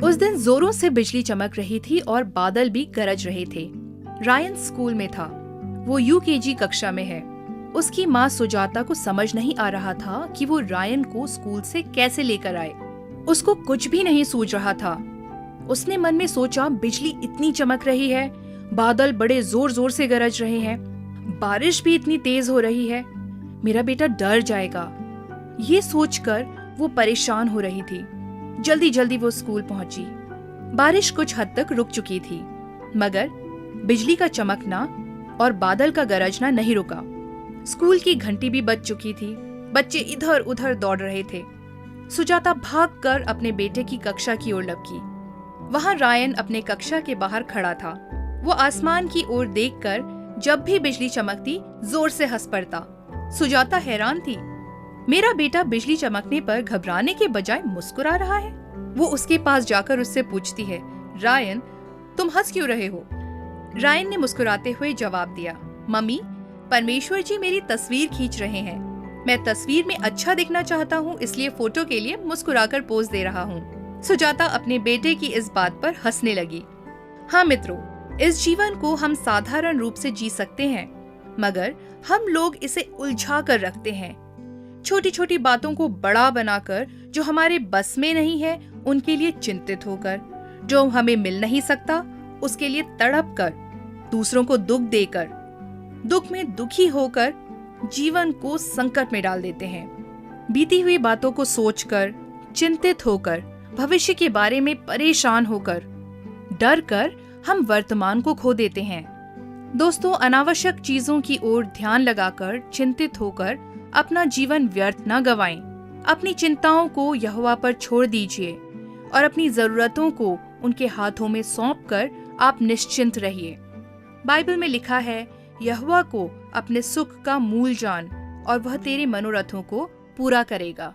उस दिन जोरों से बिजली चमक रही थी और बादल भी गरज रहे थे। रायन स्कूल में था। वो यूकेजी कक्षा में है। उसकी माँ सुजाता को समझ नहीं आ रहा था कि वो रायन को स्कूल से कैसे लेकर आए। उसको कुछ भी नहीं सूझ रहा था। उसने मन में सोचा, बिजली इतनी चमक रही है, बादल बड़े जोर जोर से गरज रहे हैं, बारिश भी इतनी तेज हो रही है, मेरा बेटा डर जाएगा। ये सोचकर वो परेशान हो रही थी। जल्दी जल्दी वो स्कूल पहुंची। बारिश कुछ हद तक रुक चुकी थी, मगर बिजली का चमकना और बादल का गरजना नहीं रुका। स्कूल की घंटी भी बज चुकी थी। बच्चे इधर उधर दौड़ रहे थे। सुजाता भागकर अपने बेटे की कक्षा की ओर लपकी। वहां रायन अपने कक्षा के बाहर खड़ा था। वो आसमान की ओर देखकर जब भी बिजली चमकती जोर से हंस पड़ता। सुजाता हैरान थी। मेरा बेटा बिजली चमकने पर घबराने के बजाय मुस्कुरा रहा है। वो उसके पास जाकर उससे पूछती है, रायन, तुम हंस क्यों रहे हो? रायन ने मुस्कुराते हुए जवाब दिया, मम्मी, परमेश्वर जी मेरी तस्वीर खींच रहे हैं। मैं तस्वीर में अच्छा दिखना चाहता हूँ, इसलिए फोटो के लिए मुस्कुराकर पोज दे रहा हूँ। सुजाता अपने बेटे की इस बात पर हंसने लगी। हाँ मित्रों, इस जीवन को हम साधारण रूप से जी सकते हैं, मगर हम लोग इसे उलझा कर रखते हैं। छोटी छोटी बातों को बड़ा बनाकर, जो हमारे बस में नहीं है उनके लिए चिंतित होकर, जो हमें मिल नहीं सकता उसके लिए तड़प कर, दूसरों को दुख देकर, दुख में दुखी होकर जीवन को संकट में डाल देते हैं। बीती हुई बातों को सोचकर, चिंतित होकर, भविष्य के बारे में परेशान होकर, डर कर हम वर्तमान को खो देते हैं। दोस्तों, अनावश्यक चीजों की ओर ध्यान लगाकर, चिंतित होकर अपना जीवन व्यर्थ न गवाएं। अपनी चिंताओं को यहोवा पर छोड़ दीजिए और अपनी जरूरतों को उनके हाथों में सौंपकर आप निश्चिंत रहिए। बाइबल में लिखा है, यहोवा को अपने सुख का मूल जान और वह तेरे मनोरथों को पूरा करेगा।